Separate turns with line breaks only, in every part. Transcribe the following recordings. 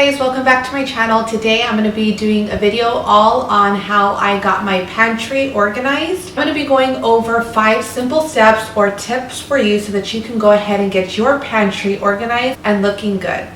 guys, welcome back to my channel. Today I'm going to be doing a video all on how I got my pantry organized. I'm going to be going over 5 simple steps or tips for you so that you can go ahead and get your pantry organized and looking good.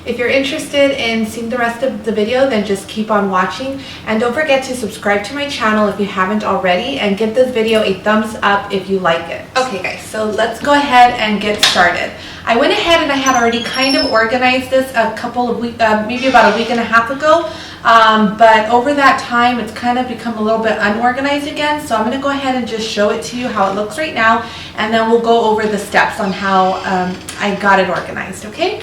If you're interested in seeing the rest of the video, then just keep on watching, and don't forget to subscribe to my channel if you haven't already, and give this video a thumbs up if you like it. Okay guys, so let's go ahead and get started. I went ahead and I had already kind of organized this a couple of weeks, maybe about a week and a half ago, but over that time it's kind of become a little bit unorganized again. So I'm going to go ahead and just show it to you how it looks right now, and then we'll go over the steps on how I got it organized. Okay,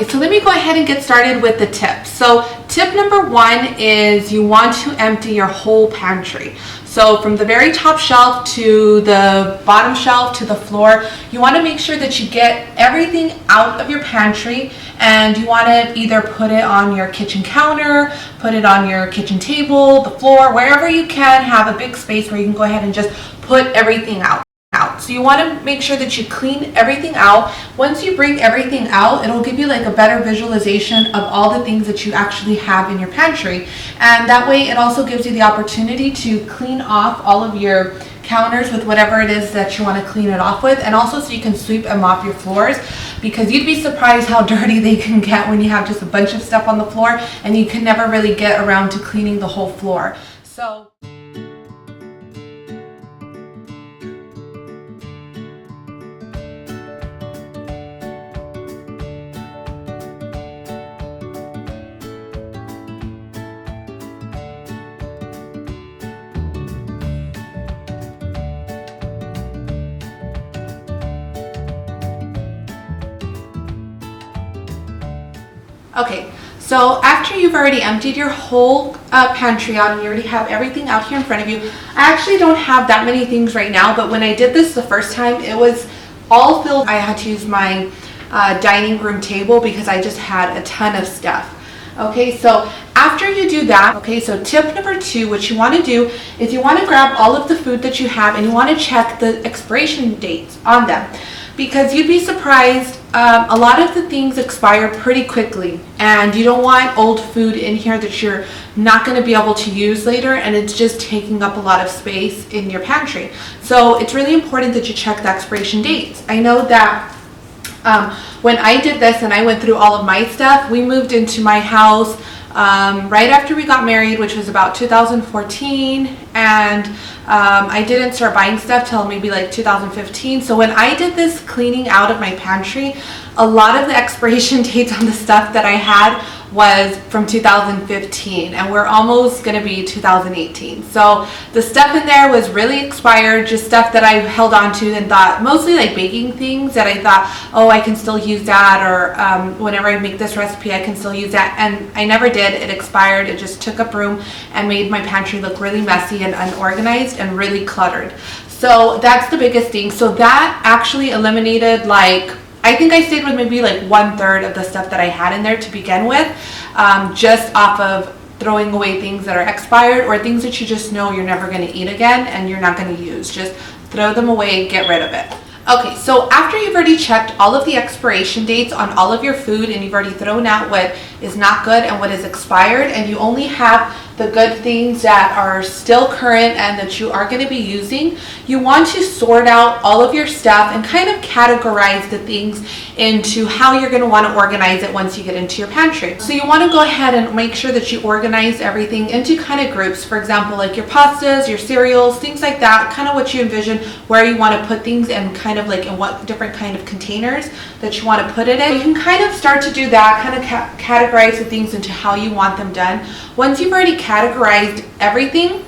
so let me go ahead and get started with the tips. So tip number 1 is you want to empty your whole pantry. So from the very top shelf to the bottom shelf to the floor, you want to make sure that you get everything out of your pantry, and you want to either put it on your kitchen counter, put it on your kitchen table, the floor, wherever you can have a big space where you can go ahead and just put everything out. So you want to make sure that you clean everything out. Once you bring everything out, it'll give you like a better visualization of all the things that you actually have in your pantry, and that way it also gives you the opportunity to clean off all of your counters with whatever it is that you want to clean it off with, and also so you can sweep and mop your floors, because you'd be surprised how dirty they can get when you have just a bunch of stuff on the floor and you can never really get around to cleaning the whole floor. So okay, so after you've already emptied your whole pantry out and you already have everything out here in front of you, I actually don't have that many things right now, but when I did this the first time, it was all filled. I had to use my dining room table because I just had a ton of stuff. Okay, so after you do that, okay, so tip number 2, what you want to do is you want to grab all of the food that you have and you want to check the expiration dates on them, because you'd be surprised, a lot of the things expire pretty quickly, and you don't want old food in here that you're not going to be able to use later, and it's just taking up a lot of space in your pantry. So it's really important that you check the expiration dates. I know that when I did this and I went through all of my stuff, we moved into my house right after we got married, which was about 2014, and I didn't start buying stuff till maybe like 2015. So when I did this cleaning out of my pantry, a lot of the expiration dates on the stuff that I had was from 2015, and we're almost going to be 2018. So the stuff in there was really expired, just stuff that I held on to and thought, mostly like baking things that I thought, oh, I can still use that, or whenever I make this recipe I can still use that, and I never did. It expired. It just took up room and made my pantry look really messy and unorganized and really cluttered. So that's the biggest thing. So that actually eliminated, like, I think I stayed with maybe like 1/3 of the stuff that I had in there to begin with, just off of throwing away things that are expired or things that you just know you're never going to eat again and you're not going to use. Just throw them away, get rid of it. Okay, so after you've already checked all of the expiration dates on all of your food, and you've already thrown out what is not good and what is expired, and you only have the good things that are still current and that you are going to be using, you want to sort out all of your stuff and kind of categorize the things into how you're going to want to organize it once you get into your pantry. So you want to go ahead and make sure that you organize everything into kind of groups. For example, like your pastas, your cereals, things like that, kind of what you envision where you want to put things, and kind of like in what different kind of containers that you want to put it in. You can kind of start to do that, kind of categorize the things into how you want them done. Once you've already categorized everything,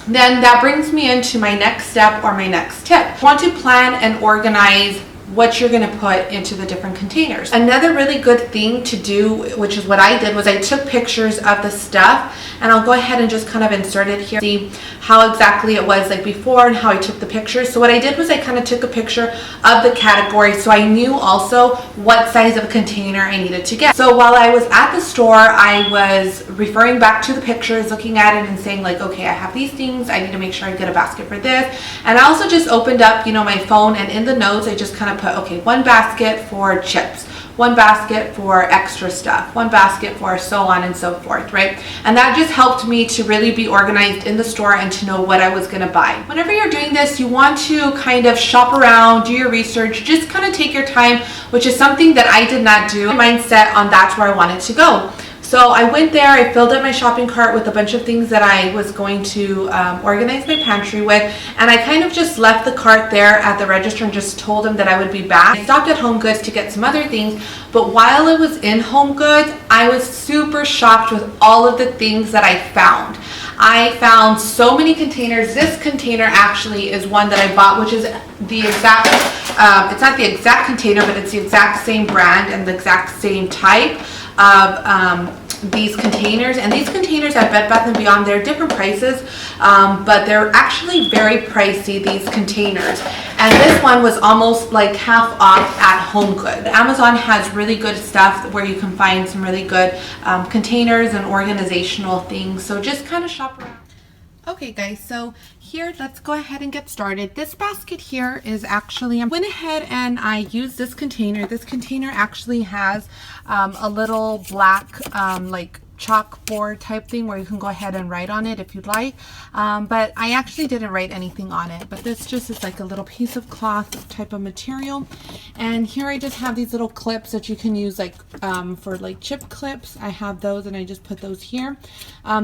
then that brings me into my next step or my next tip. You want to plan and organize what you're going to put into the different containers. Another really good thing to do, which is what I did, was I took pictures of the stuff, and I'll go ahead and just kind of insert it here, see how exactly it was like before and how I took the pictures. So what I did was I kind of took a picture of the category, so I knew also what size of container I needed to get. So while I was at the store, I was referring back to the pictures, looking at it and saying like, okay, I have these things, I need to make sure I get a basket for this. And I also just opened up, you know, my phone, and in the notes I just kind of put, okay, one basket for chips, one basket for extra stuff, one basket for so on and so forth, right? And that just helped me to really be organized in the store and to know what I was going to buy. Whenever you're doing this, you want to kind of shop around, do your research, just kind of take your time, which is something that I did not do. My mindset on that's where I wanted to go. So I went there, I filled up my shopping cart with a bunch of things that I was going to organize my pantry with, and I kind of just left the cart there at the register and just told them that I would be back. I stopped at Home Goods to get some other things, but while I was in Home Goods, I was super shocked with all of the things that I found. I found so many containers. This container actually is one that I bought, which is the exact, it's not the exact container, but it's the exact same brand and the exact same type of these containers. And these containers at Bed Bath & Beyond, they're different prices, but they're actually very pricey, these containers. And this one was almost like half off at Home Goods. Amazon has really good stuff where you can find some really good containers and organizational things. So just kind of shop around. Okay guys, so here, let's go ahead and get started. This basket here is actually, I went ahead and I used this container. This container actually has a little black like chalkboard type thing where you can go ahead and write on it if you'd like, but I actually didn't write anything on it, but this just is like a little piece of cloth type of material. And here I just have these little clips that you can use like for like chip clips. I have those and I just put those here.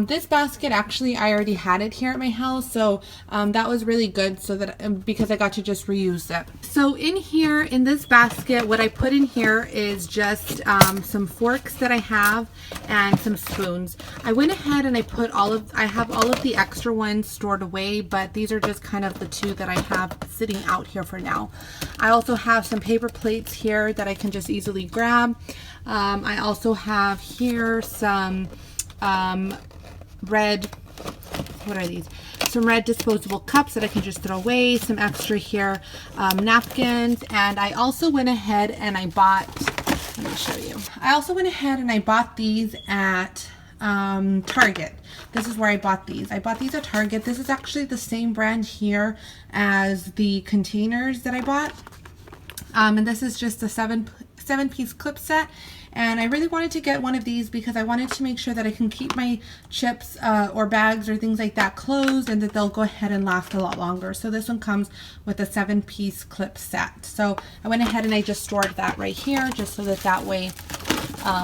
This basket actually I already had it here at my house, so that was really good, so that because I got to just reuse it. So in here in this basket, what I put in here is just some forks that I have and some spoons. I went ahead and I put I have all of the extra ones stored away, but these are just kind of the two that I have sitting out here for now. I also have some paper plates here that I can just easily grab. I also have here some red, what are these? Some red disposable cups that I can just throw away, some extra here napkins, and I also went ahead and I bought, let me show you. I also went ahead and I bought these at Target. This is where I bought these. I bought these at Target. This is actually the same brand here as the containers that I bought. And this is just a seven-piece clip set. And I really wanted to get one of these because I wanted to make sure that I can keep my chips or bags or things like that closed and that they'll go ahead and last a lot longer. So this one comes with a 7-piece clip set. So I went ahead and I just stored that right here just so that way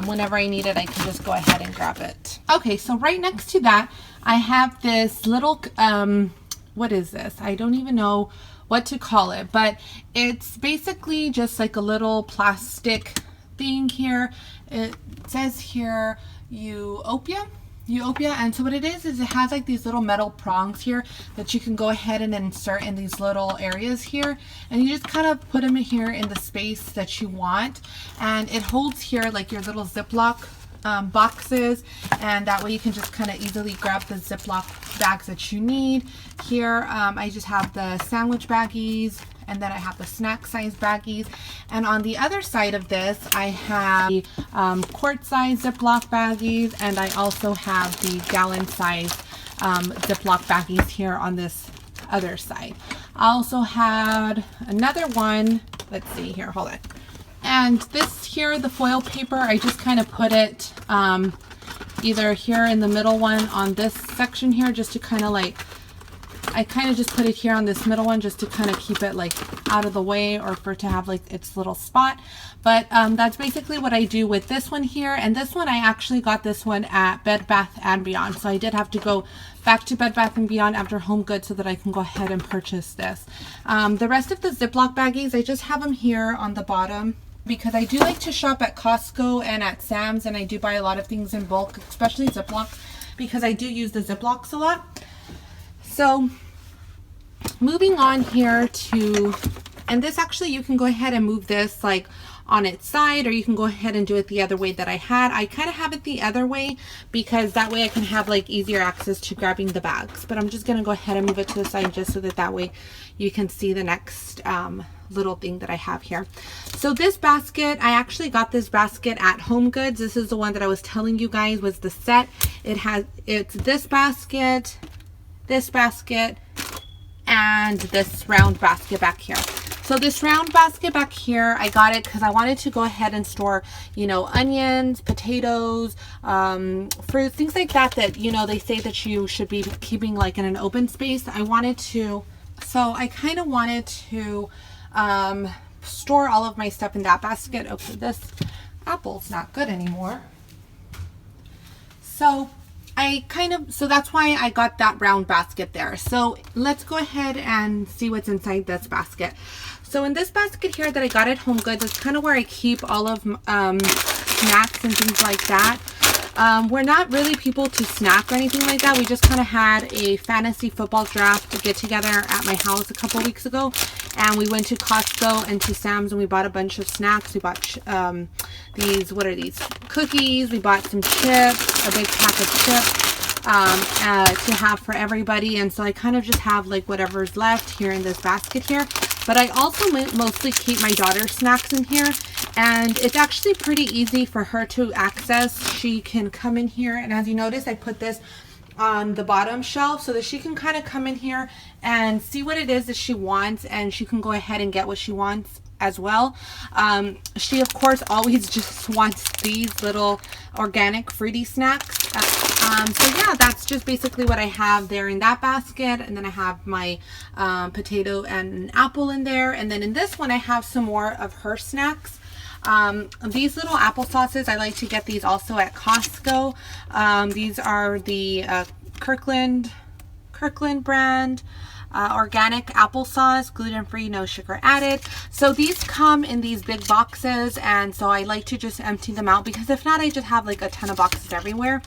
whenever I need it, I can just go ahead and grab it. Okay, so right next to that, I have this little, what is this? I don't even know what to call it, but it's basically just like a little plastic thing here. It says here Utopia, and so what it is it has like these little metal prongs here that you can go ahead and insert in these little areas here, and you just kind of put them here in the space that you want, and it holds here like your little Ziploc boxes, and that way you can just kind of easily grab the Ziploc bags that you need. Here I just have the sandwich baggies, and then I have the snack size baggies, and on the other side of this I have the quart size Ziploc baggies, and I also have the gallon size Ziploc baggies here on this other side. I also had another one, let's see here, hold on. And this here, the foil paper, I just kind of put it either here in the middle one on this section here, just to kind of like, I kind of just put it here on this middle one just to kind of keep it like out of the way, or for it to have like its little spot. But that's basically what I do with this one here. And this one, I actually got this one at Bed Bath & Beyond. So I did have to go back to Bed Bath & Beyond after Home Goods so that I can go ahead and purchase this. The rest of the Ziploc baggies, I just have them here on the bottom, because I do like to shop at Costco and at Sam's, and I do buy a lot of things in bulk, especially Ziploc, because I do use the Ziplocs a lot. So moving on here to, and this actually you can go ahead and move this like on its side, or you can go ahead and do it the other way that I had. I kind of have it the other way because that way I can have like easier access to grabbing the bags, but I'm just going to go ahead and move it to the side just so that way you can see the next little thing that I have here. So this basket, I actually got this basket at Home Goods. This is the one that I was telling you guys was the set. It's this basket, and this round basket back here. So this round basket back here, I got it because I wanted to go ahead and store, you know, onions, potatoes, fruit, things like that, that, you know, they say that you should be keeping like in an open space. I kind of wanted to store all of my stuff in that basket. Okay, this apple's not good anymore. So that's why I got that round basket there. So let's go ahead and see what's inside this basket. So in this basket here that I got at Home Goods, it's kind of where I keep all of snacks and things like that. We're not really people to snack or anything like that. We just kind of had a fantasy football draft to get together at my house a couple weeks ago, and we went to Costco and to Sam's and we bought a bunch of snacks. We bought these, what are these? Cookies. We bought some chips, a big pack of chips to have for everybody. And so I kind of just have like whatever's left here in this basket here. But I also mostly keep my daughter's snacks in here, and it's actually pretty easy for her to access. She can come in here, and as you notice, I put this on the bottom shelf so that she can kind of come in here and see what it is that she wants, and she can go ahead and get what she wants as well. She of course always just wants these little organic fruity snacks. So yeah, that's just basically what I have there in that basket. And then I have my potato and an apple in there. And then in this one, I have some more of her snacks. These little apple sauces, I like to get these also at Costco. These are the Kirkland brand. Organic applesauce, gluten-free, no sugar added. So these come in these big boxes, and so I like to just empty them out, because if not, I just have like a ton of boxes everywhere.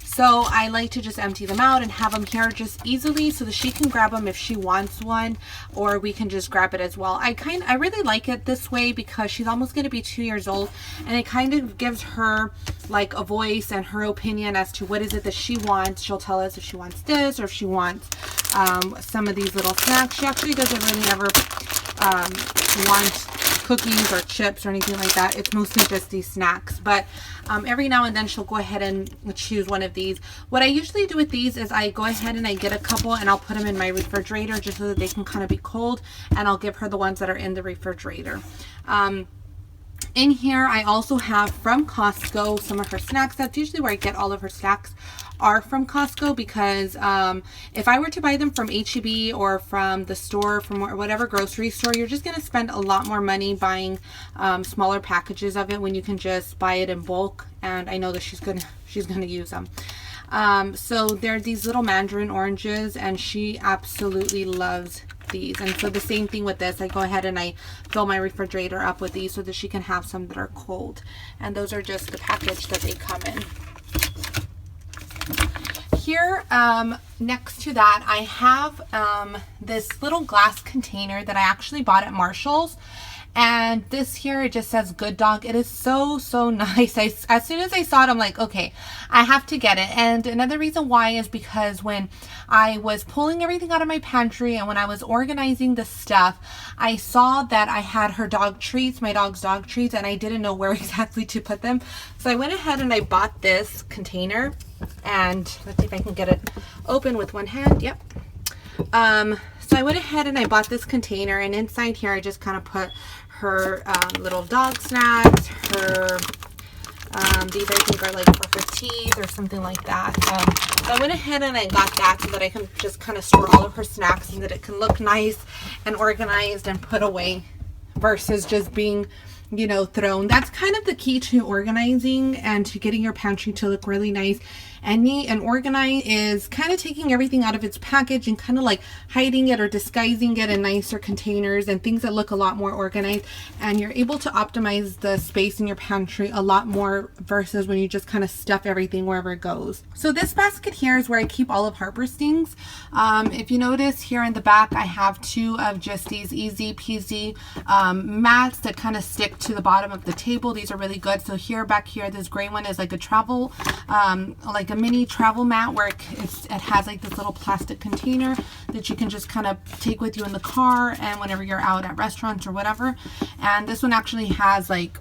So I like to just empty them out and have them here just easily so that she can grab them if she wants one, or we can just grab it as well. I really like it this way because she's almost going to be 2 years old, and it kind of gives her like a voice and her opinion as to what is it that she wants. She'll tell us if she wants this or if she wants some of these little snacks. She actually doesn't really ever want cookies or chips or anything like that. It's mostly just these snacks, but every now and then she'll go ahead and choose one of these. What I usually do with these is I go ahead and I get a couple and I'll put them in my refrigerator just so that they can kind of be cold, and I'll give her the ones that are in the refrigerator. In here I also have from Costco some of her snacks. That's usually where I get all of her snacks, are from Costco, because if I were to buy them from H-E-B or from the store, from whatever grocery store, you're just going to spend a lot more money buying smaller packages of it when you can just buy it in bulk. And I know that she's gonna use them. So they're these little mandarin oranges, and she absolutely loves these. And so the same thing with this, I go ahead and I fill my refrigerator up with these so that she can have some that are cold. And those are just the package that they come in. Here next to that, I have this little glass container that I actually bought at Marshall's, and this here, it just says Good Dog. It is so nice. As soon as I saw it, I'm like, okay, I have to get it. And another reason why is because when I was pulling everything out of my pantry and when I was organizing the stuff, I saw that I had her dog treats, my dog's dog treats, and I didn't know where exactly to put them. So I went ahead and I bought this container, and let's see if I can get it open with one hand. Yep. So I went ahead and I bought this container, and inside here I just kind of put her little dog snacks, her these I think are like for her teeth or something like that. So I went ahead and I got that so that I can just kind of store all of her snacks and that it can look nice and organized and put away versus just being, you know, thrown. That's kind of the key to organizing and to getting your pantry to look really nice and neat and organized, is kind of taking everything out of its package and kind of like hiding it or disguising it in nicer containers and things that look a lot more organized, and you're able to optimize the space in your pantry a lot more versus when you just kind of stuff everything wherever it goes. So this basket here is where I keep all of Harper's things. If you notice here in the back, I have two of just these easy peasy mats that kind of stick to the bottom of the table. These are really good. So here, back here, this gray one is like a travel like a mini travel mat where it has like this little plastic container that you can just kind of take with you in the car and whenever you're out at restaurants or whatever. And this one actually has like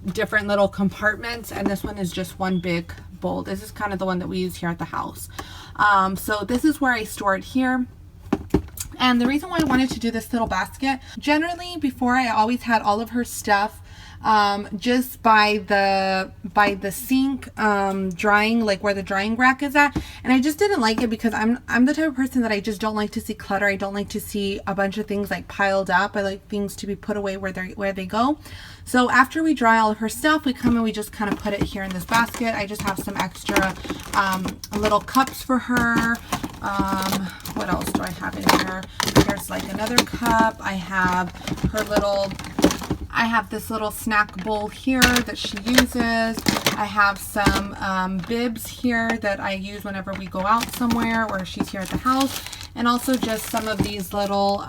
different little compartments, and this one is just one big bowl. This is kind of the one that we use here at the house. So this is where I store it here. And the reason why I wanted to do this little basket, generally before I always had all of her stuff just by the sink, drying, like where the drying rack is at. And I just didn't like it because I'm the type of person that I just don't like to see clutter. I don't like to see a bunch of things like piled up. I like things to be put away where they go. So after we dry all of her stuff, we come and we just kind of put it here in this basket. I just have some extra little cups for her. What else do I have in here? Here's like another cup. I have this little snack bowl here that she uses. I have some bibs here that I use whenever we go out somewhere or she's here at the house. And also just some of these little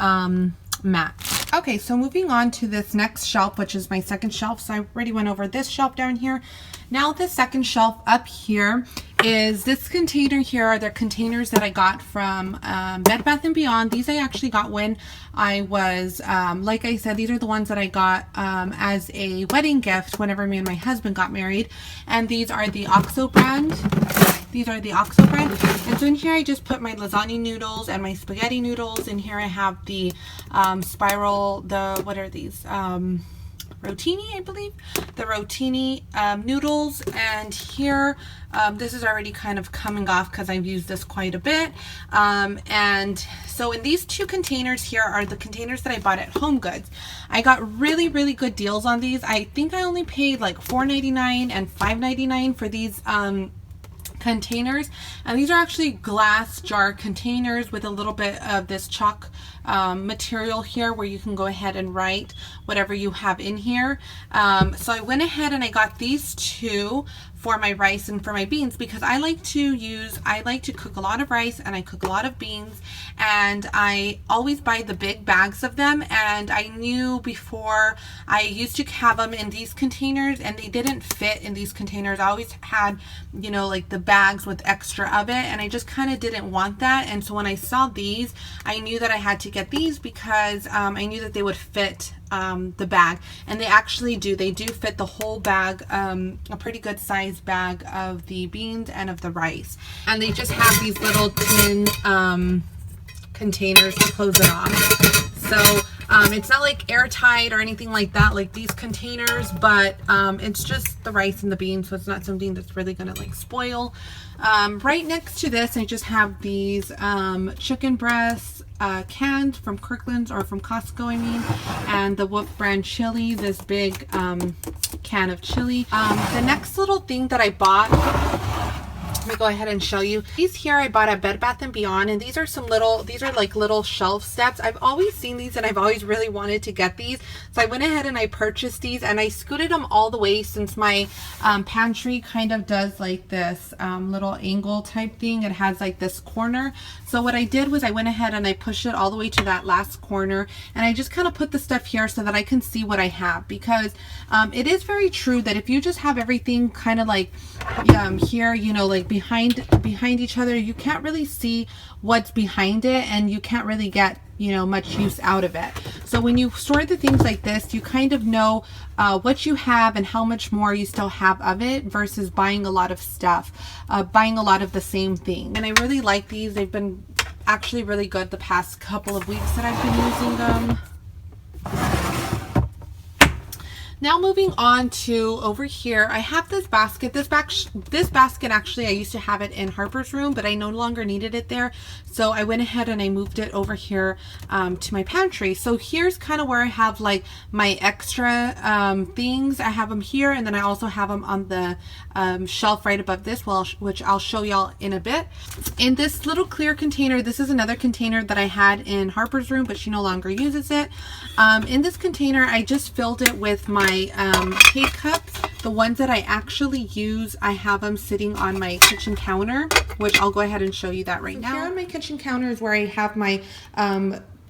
mats. Okay, so moving on to this next shelf, which is my second shelf. So I already went over this shelf down here. Now the second shelf up here is this container here. Are the containers that I got from Bed Bath & Beyond. These I actually got when I was, like I said, these are the ones that I got as a wedding gift whenever me and my husband got married. And these are the OXO brand. These are the OXO brand. And so in here I just put my lasagna noodles and my spaghetti noodles. In here I have the spiral, what are these? Rotini, I believe. The Rotini noodles. And here, this is already kind of coming off because I've used this quite a bit. And so in these two containers here are the containers that I bought at Home Goods. I got really, really good deals on these. I think I only paid like $4.99 and $5.99 for these containers, and these are actually glass jar containers with a little bit of this chalk material here where you can go ahead and write whatever you have in here. So I went ahead and I got these two for my rice and for my beans because I like to cook a lot of rice and I cook a lot of beans, and I always buy the big bags of them. And I knew before I used to have them in these containers and they didn't fit in these containers. I always had, you know, like the bags with extra of it, and I just kind of didn't want that. And so when I saw these, I knew that I had to get these because I knew that they would fit the bag, and they actually do. They do fit the whole bag, a pretty good sized bag of the beans and of the rice. And they just have these little tin containers to close it off. So it's not like airtight or anything like that, like these containers, but it's just the rice and the beans, so it's not something that's really gonna like spoil. Right next to this, I just have these chicken breasts canned from Kirkland's or from Costco, I mean, and the Whoop brand chili, this big can of chili. The next little thing that I bought, let me go ahead and show you. These here I bought at Bed Bath & Beyond, and these are like little shelf steps. I've always seen these and I've always really wanted to get these. So I went ahead and I purchased these, and I scooted them all the way since my pantry kind of does like this little angle type thing. It has like this corner. So what I did was I went ahead and I pushed it all the way to that last corner, and I just kind of put the stuff here so that I can see what I have, because it is very true that if you just have everything kind of like here, you know, like behind each other, you can't really see what's behind it, and you can't really get, you know, much use out of it. So when you store the things like this, you kind of know what you have and how much more you still have of it, versus buying a lot of stuff, buying a lot of the same thing. And I really like these. They've been actually really good the past couple of weeks that I've been using them. Now moving on to over here, I have this basket. This basket actually, I used to have it in Harper's room, but I no longer needed it there. So I went ahead and I moved it over here to my pantry. So here's kind of where I have like my extra things. I have them here, and then I also have them on the shelf right above this, which I'll show y'all in a bit. In this little clear container, this is another container that I had in Harper's room, but she no longer uses it. In this container, I just filled it with my K-cups. The ones that I actually use, I have them sitting on my kitchen counter, which I'll go ahead and show you that right now. Here on my kitchen counter is where I have my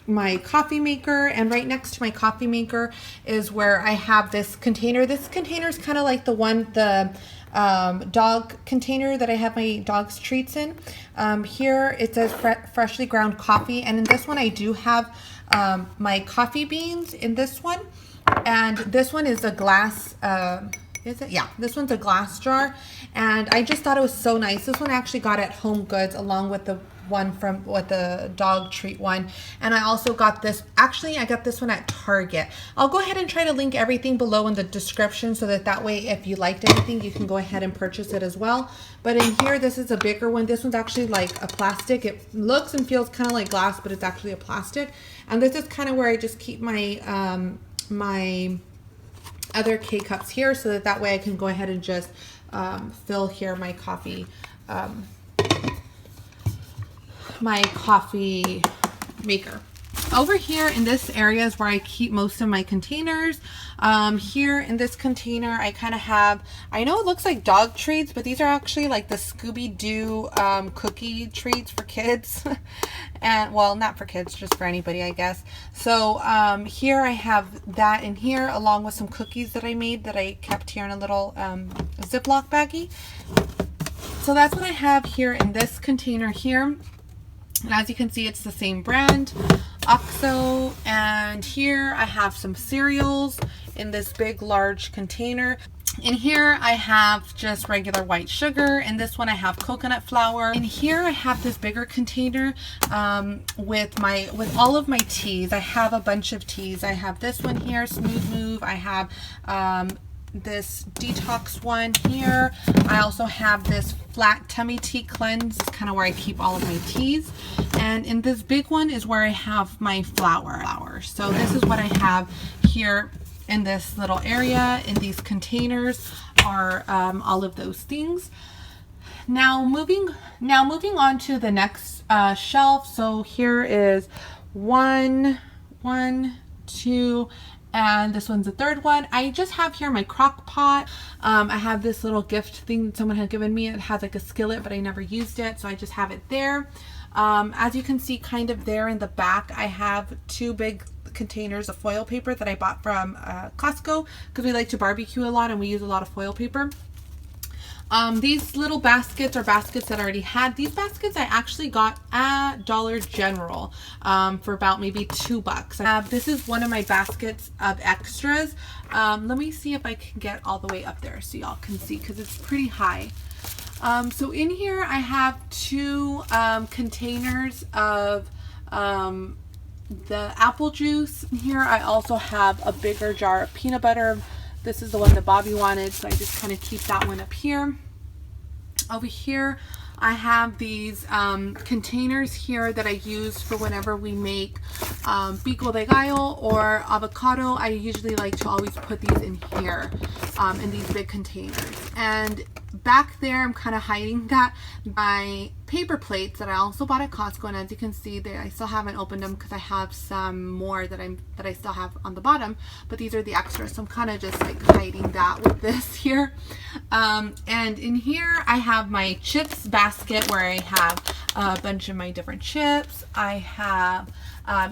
my coffee maker, and right next to my coffee maker is where I have this container. This container is kind of like the dog container that I have my dog's treats in. Here it says freshly ground coffee, and in this one I do have my coffee beans in this one. And this one is a glass is it? Yeah, this one's a glass jar, and I just thought it was so nice. This one I actually got at Home Goods along with the one from with the dog treat one, and I also got this, actually I got this one at Target. I'll go ahead and try to link everything below in the description so that way if you liked anything you can go ahead and purchase it as well. But in here, this is a bigger one. This one's actually like a plastic. It looks and feels kind of like glass, but it's actually a plastic. And this is kind of where I just keep my my other K-cups here, so that way I can go ahead and just fill here my coffee maker. Over here in this area is where I keep most of my containers. Here in this container I kind of have, I know it looks like dog treats, but these are actually like the Scooby-Doo cookie treats for kids. And well, not for kids, just for anybody, I guess. So here I have that in here along with some cookies that I made that I kept here in a little Ziploc baggie. So that's what I have here in this container here. And as you can see, it's the same brand, OXO. And here I have some cereals in this big, large container. In here I have just regular white sugar. In this one I have coconut flour. In here I have this bigger container with all of my teas. I have a bunch of teas. I have this one here, Smooth Move. I have this detox one here. I also have this flat tummy tea cleanse. It's kind of where I keep all of my teas. And in this big one is where I have my flour. So this is what I have here in this little area. In these containers are all of those things. Now moving on to the next shelf. So here is one, two, and this one's the third one. I just have here my crock pot. I have this little gift thing that someone had given me. It has like a skillet, but I never used it, so I just have it there. As you can see kind of there in the back, I have two big containers of foil paper that I bought from Costco because we like to barbecue a lot and we use a lot of foil paper. These little baskets are baskets that I already had. These baskets I actually got at Dollar General for about maybe $2. This is one of my baskets of extras. Let me see if I can get all the way up there so y'all can see because it's pretty high. So in here I have two containers of the apple juice. In here I also have a bigger jar of peanut butter. This is the one that Bobby wanted, so I just kind of keep that one up here. Over here, I have these containers here that I use for whenever we make pico de gallo or avocado. I usually like to always put these in here in these big containers. And back there, I'm kind of hiding that my paper plates that I also bought at Costco, and as you can see, I still haven't opened them because I have some more that I still have on the bottom, but these are the extras, so I'm kind of just like hiding that with this here. And in here I have my chips basket where I have a bunch of my different chips. I have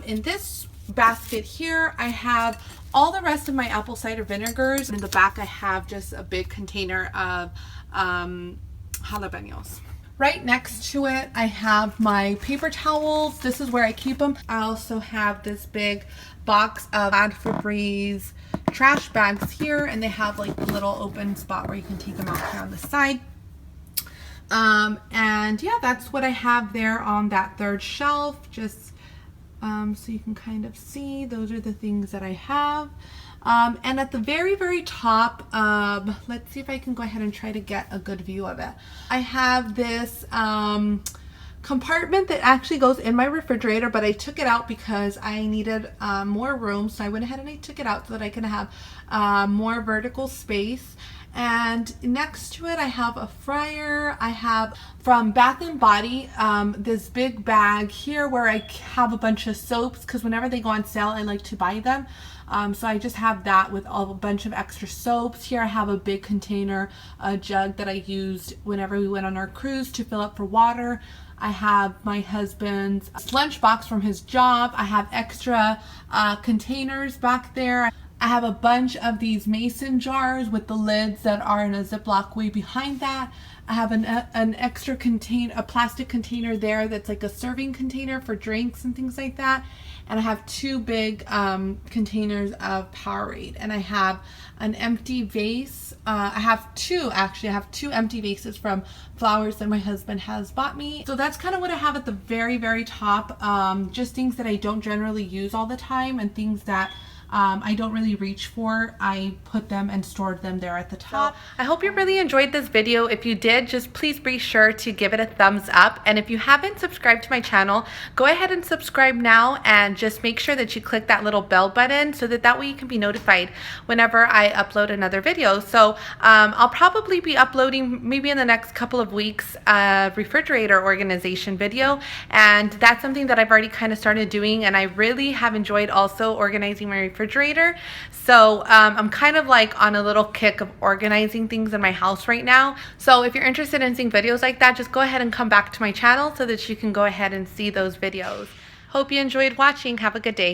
in this basket here I have all the rest of my apple cider vinegars. In the back I have just a big container of jalapenos. Right next to it I have my paper towels. This is where I keep them. I also have this big box of Ad Febreze trash bags here, and they have like a little open spot where you can take them out here on the side. And yeah, that's what I have there on that third shelf, just so you can kind of see. Those are the things that I have. And at the very top, let's see if I can go ahead and try to get a good view of it. I have this compartment that actually goes in my refrigerator, but I took it out because I needed more room, so I went ahead and I took it out so that I can have more vertical space. And next to it I have a fryer. I have from Bath and Body this big bag here where I have a bunch of soaps because whenever they go on sale I like to buy them. So I just have that with a bunch of extra soaps. Here I have a big container, a jug that I used whenever we went on our cruise to fill up for water. I have my husband's lunchbox from his job. I have extra containers back there. I have a bunch of these mason jars with the lids that are in a Ziploc way behind that. I have an extra a plastic container there that's like a serving container for drinks and things like that. and I have two big containers of Powerade, and I have an empty vase. I have two empty vases from flowers that my husband has bought me. So that's kind of what I have at the very, very top. Just things that I don't generally use all the time, and things that I don't really reach for. I put them and stored them there at the top. So I hope you really enjoyed this video. If you did, just please be sure to give it a thumbs up. And if you haven't subscribed to my channel, go ahead and subscribe now, and just make sure that you click that little bell button so that way you can be notified whenever I upload another video. So I'll probably be uploading maybe in the next couple of weeks a refrigerator organization video, and that's something that I've already kind of started doing, and I really have enjoyed also organizing my refrigerator. So I'm kind of like on a little kick of organizing things in my house right now. So if you're interested in seeing videos like that, just go ahead and come back to my channel so that you can go ahead and see those videos. Hope you enjoyed watching. Have a good day.